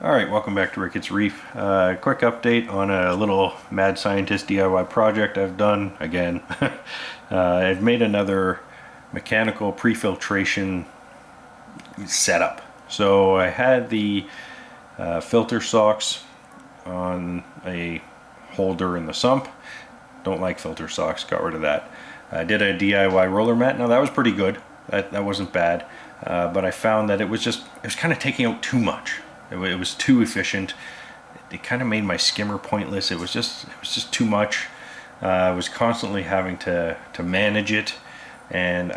Alright, welcome back to Rickets Reef. Quick update on a little mad scientist DIY project I've done again. I've made another mechanical pre-filtration setup. So I had the filter socks on a holder in the sump. Don't like filter socks, got rid of that. I did a DIY roller mat. Now that was pretty good. That wasn't bad. But I found that it was kind of taking out too much. It was too efficient. It kind of made my skimmer pointless. It was just too much. I was constantly having to manage it, and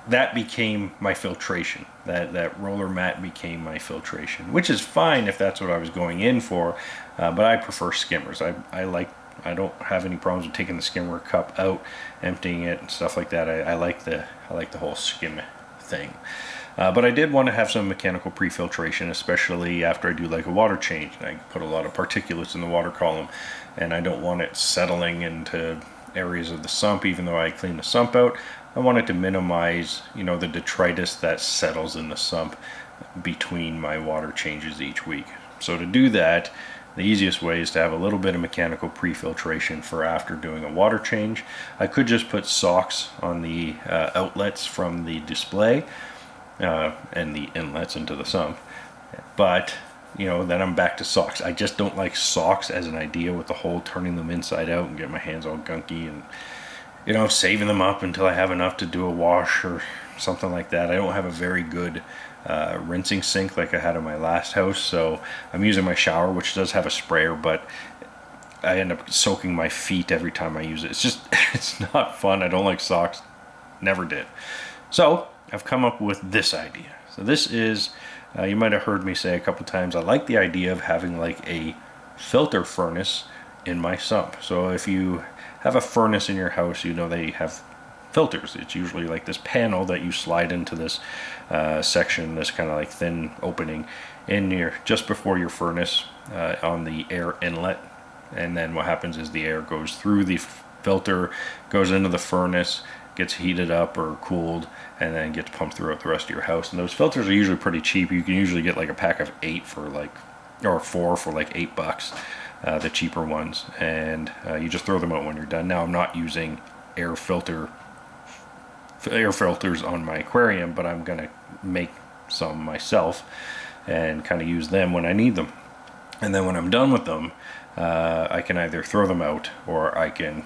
that became my filtration. That roller mat became my filtration, which is fine if that's what I was going in for. But I prefer skimmers. I don't have any problems with taking the skimmer cup out, emptying it, and stuff like that. I like the whole skim thing. But I did want to have some mechanical pre-filtration, especially after I do like a water change. I put a lot of particulates in the water column, and I don't want it settling into areas of the sump. Even though I clean the sump out, I wanted to minimize, the detritus that settles in the sump between my water changes each week. So to do that, the easiest way is to have a little bit of mechanical pre-filtration for after doing a water change. I could just put socks on the outlets from the display and the inlets into the sump, but then I'm back to socks. I just don't like socks as an idea with the whole turning them inside out and get my hands all gunky and saving them up until I have enough to do a wash or something like that. I don't have a very good rinsing sink like I had in my last house, so I'm using my shower, which does have a sprayer, but I end up soaking my feet every time I use it. It's not fun. I don't like socks, never did. So I've come up with this idea. So this is, you might have heard me say a couple times, I like the idea of having like a filter furnace in my sump. So if you have a furnace in your house, they have filters. It's usually like this panel that you slide into this section, this kind of like thin opening in just before your furnace on the air inlet. And then what happens is the air goes through the filter, goes into the furnace, gets heated up or cooled, and then gets pumped throughout the rest of your house. And those filters are usually pretty cheap. You can usually get like a pack of 8 or 4 for like $8, the cheaper ones, and you just throw them out when you're done. Now I'm not using air filters on my aquarium, but I'm gonna make some myself and kind of use them when I need them. And then when I'm done with them, I can either throw them out or I can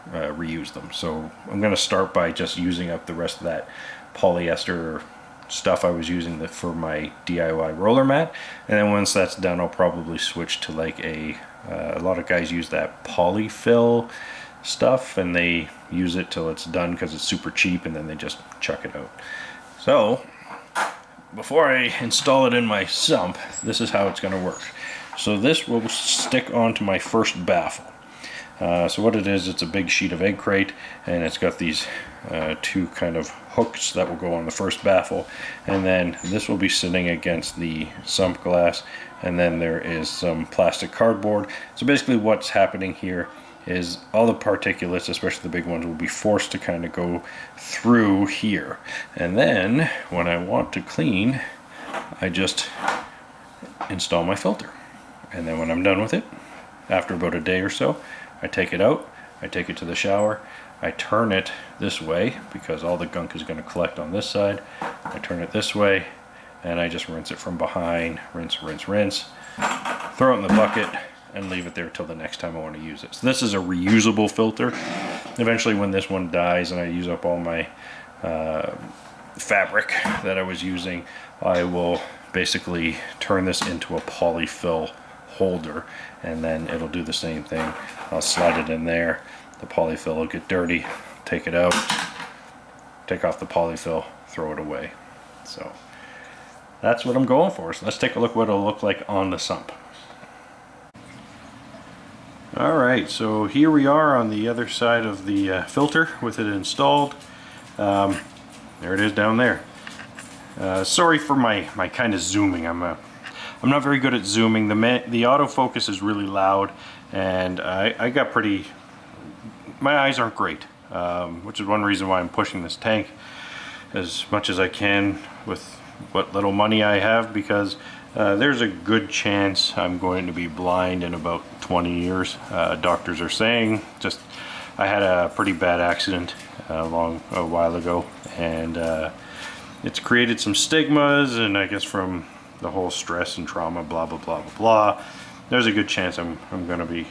reuse them. So I'm going to start by just using up the rest of that polyester stuff I was using for my DIY roller mat, and then once that's done, I'll probably switch to like a lot of guys use that polyfill stuff, and they use it till it's done because it's super cheap, and then they just chuck it out. So before I install it in my sump, this is how it's going to work. So this will stick onto my first baffle. So what it is, it's a big sheet of egg crate, and it's got these 2 kind of hooks that will go on the first baffle, and then this will be sitting against the sump glass, and then there is some plastic cardboard. So basically what's happening here is all the particulates, especially the big ones, will be forced to kind of go through here, and then when I want to clean, I just install my filter, and then when I'm done with it, after about a day or so, I take it out, I take it to the shower, I turn it this way because all the gunk is going to collect on this side. I turn it this way, and I just rinse it from behind, rinse, throw it in the bucket, and leave it there till the next time I want to use it. So this is a reusable filter. Eventually when this one dies and I use up all my fabric that I was using, I will basically turn this into a polyfill holder, and then it'll do the same thing. I'll slide it in there, the polyfill will get dirty, take it out, take off the polyfill, throw it away. So that's what I'm going for. So let's take a look what it'll look like on the sump. Alright, so here we are on the other side of the filter with it installed. There it is down there. Sorry for my kind of zooming. I'm not very good at zooming. The autofocus is really loud, and my eyes aren't great, which is one reason why I'm pushing this tank as much as I can with what little money I have, because there's a good chance I'm going to be blind in about 20 years. Doctors are saying. Just, I had a pretty bad accident a while ago, and it's created some stigmas, and I guess from the whole stress and trauma, blah blah blah blah blah, there's a good chance I'm gonna be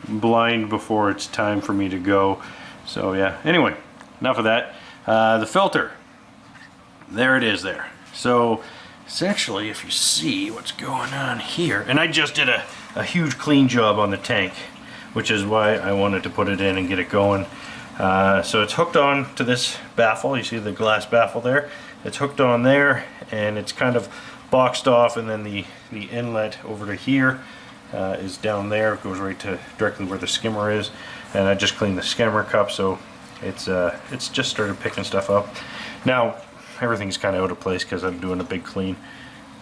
blind before it's time for me to go. So yeah, anyway, enough of that. The filter, there it is there. So essentially, if you see what's going on here, and I just did a huge clean job on the tank, which is why I wanted to put it in and get it going. So it's hooked on to this baffle. You see the glass baffle there? It's hooked on there, and it's kind of boxed off, and then the inlet over to here is down there. It goes right to directly where the skimmer is, and I just cleaned the skimmer cup, so it's just started picking stuff up. Now everything's kind of out of place because I'm doing a big clean,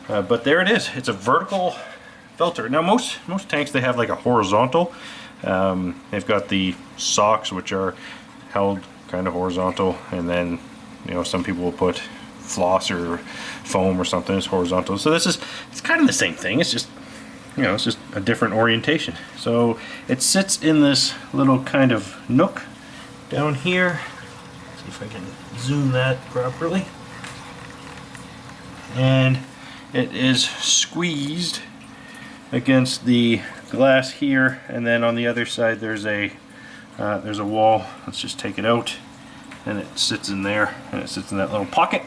but there it is. It's a vertical filter. Now most tanks, they have like a horizontal. They've got the socks, which are held kind of horizontal, and then, you know, some people will put floss or foam or something as horizontal. So it's kind of the same thing. It's just, you know, it's just a different orientation. So it sits in this little kind of nook down here. Let's see if I can zoom that properly. And it is squeezed against the glass here, and then on the other side there's a wall. Let's just take it out, and it sits in there, and it sits in that little pocket.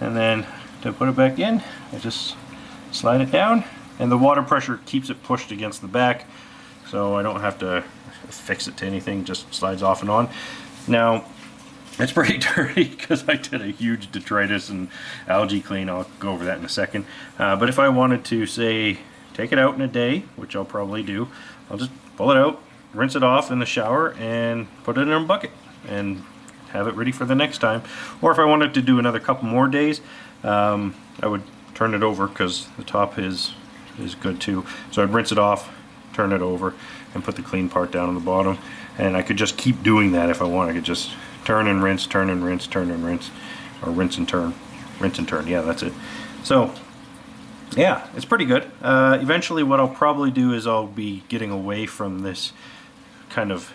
And then to put it back in, I just slide it down, and the water pressure keeps it pushed against the back, so I don't have to fix it to anything, just slides off and on. Now it's pretty dirty because I did a huge detritus and algae clean. I'll go over that in a second. But if I wanted to, say, take it out in a day, which I'll probably do, I'll just pull it out, rinse it off in the shower, and put it in a bucket and have it ready for the next time. Or if I wanted to do another couple more days, I would turn it over, because the top is good too. So I'd rinse it off, turn it over, and put the clean part down on the bottom. And I could just keep doing that if I want. I could just turn and rinse, turn and rinse, turn and rinse, or rinse and turn, yeah, that's it. So yeah, it's pretty good. Eventually what I'll probably do is I'll be getting away from this kind of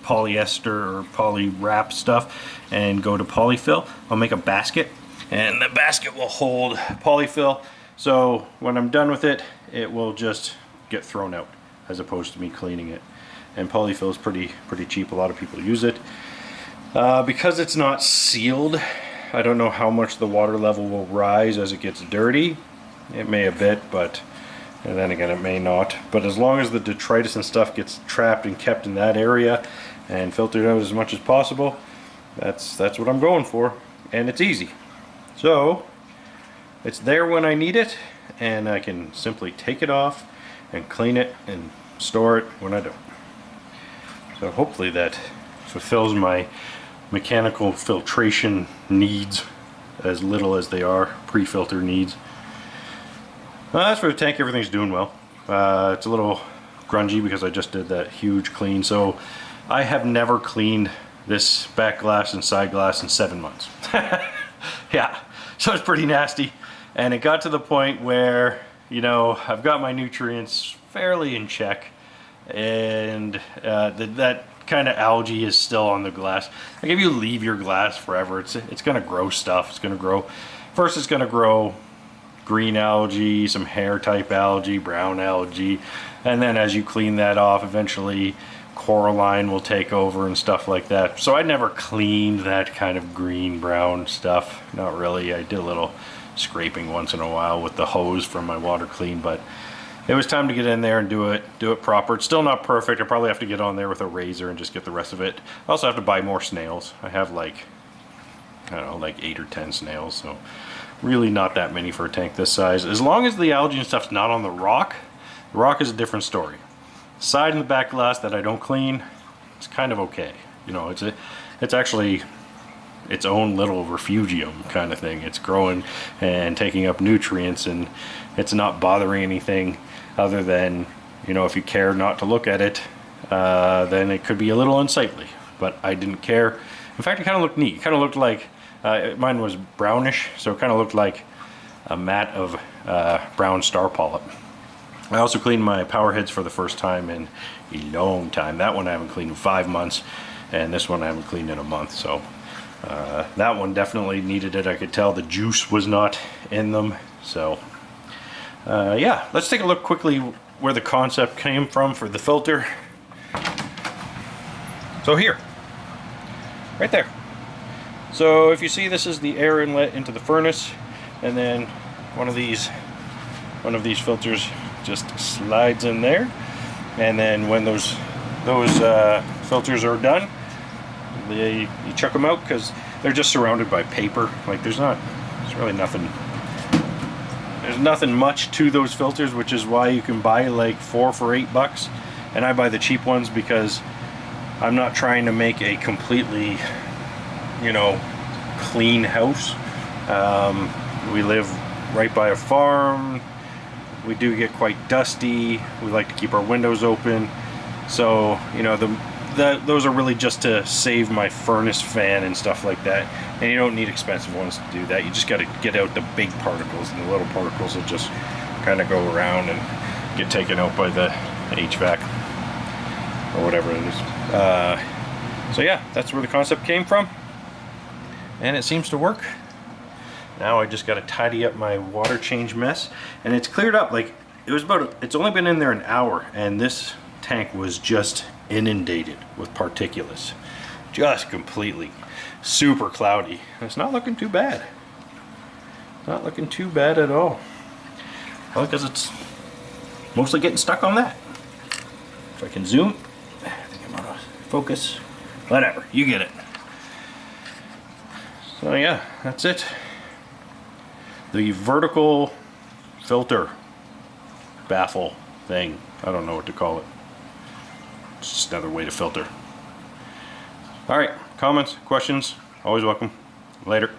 polyester or poly wrap stuff and go to polyfill. I'll make a basket, and the basket will hold polyfill, so when I'm done with it, it will just get thrown out as opposed to me cleaning it. And polyfill is pretty cheap. A lot of people use it. Because it's not sealed, I don't know how much the water level will rise as it gets dirty. It may a bit, but, and then again it may not. But as long as the detritus and stuff gets trapped and kept in that area and filtered out as much as possible, that's what I'm going for. And it's easy. So it's there when I need it, and I can simply take it off and clean it and store it when I don't. So hopefully that fulfills my mechanical filtration needs, as little as they are pre-filter needs. As for the tank, everything's doing well. It's a little grungy because I just did that huge clean. So I have never cleaned this back glass and side glass in 7 months. Yeah, so it's pretty nasty. And it got to the point where, you know, I've got my nutrients fairly in check, and that kind of algae is still on the glass. Like if you leave your glass forever, it's gonna grow stuff. It's gonna grow, first it's gonna grow green algae, some hair type algae, brown algae, and then as you clean that off, eventually coralline will take over and stuff like that. So I never cleaned that kind of green brown stuff, not really. I did a little scraping once in a while with the hose from my water clean, but it was time to get in there and do it proper. It's still not perfect. I probably have to get on there with a razor and just get the rest of it. I also have to buy more snails. I have like, I don't know, like 8 or 10 snails, so really not that many for a tank this size. As long as the algae and stuff's not on the rock is a different story. Side and the back glass that I don't clean, it's kind of okay. You know, it's actually its own little refugium kind of thing. It's growing and taking up nutrients, and it's not bothering anything other than, you know, if you care not to look at it, then it could be a little unsightly. But I didn't care. In fact, it kind of looked neat. It kind of looked like Mine was brownish, so it kind of looked like a mat of brown star polyp. I also cleaned my power heads for the first time in a long time. That one I haven't cleaned in 5 months, and this one I haven't cleaned in a month. So that one definitely needed it. I could tell the juice was not in them. So yeah, let's take a look quickly where the concept came from for the filter. So here, right there. So if you see, this is the air inlet into the furnace, and then one of these filters just slides in there, and then when those filters are done, you chuck them out because they're just surrounded by paper. Like there's really nothing. There's nothing much to those filters, which is why you can buy like 4 for $8, and I buy the cheap ones because I'm not trying to make a completely, you know, clean house. We live right by a farm. We do get quite dusty. We like to keep our windows open. So, you know, those are really just to save my furnace fan and stuff like that. And you don't need expensive ones to do that. You just got to get out the big particles, and the little particles will just kind of go around and get taken out by the HVAC or whatever it is. So yeah, that's where the concept came from, and it seems to work. Now I just got to tidy up my water change mess, and it's cleared up. Like it's only been in there an hour, and this tank was just inundated with particulates, just completely super cloudy. It's not looking too bad. Not looking too bad at all. Well, because it's mostly getting stuck on that. If I can zoom, I think I'm out of focus. Whatever, you get it. So yeah, that's it. The vertical filter baffle thing. I don't know what to call it. It's just another way to filter. Alright, comments, questions, always welcome. Later.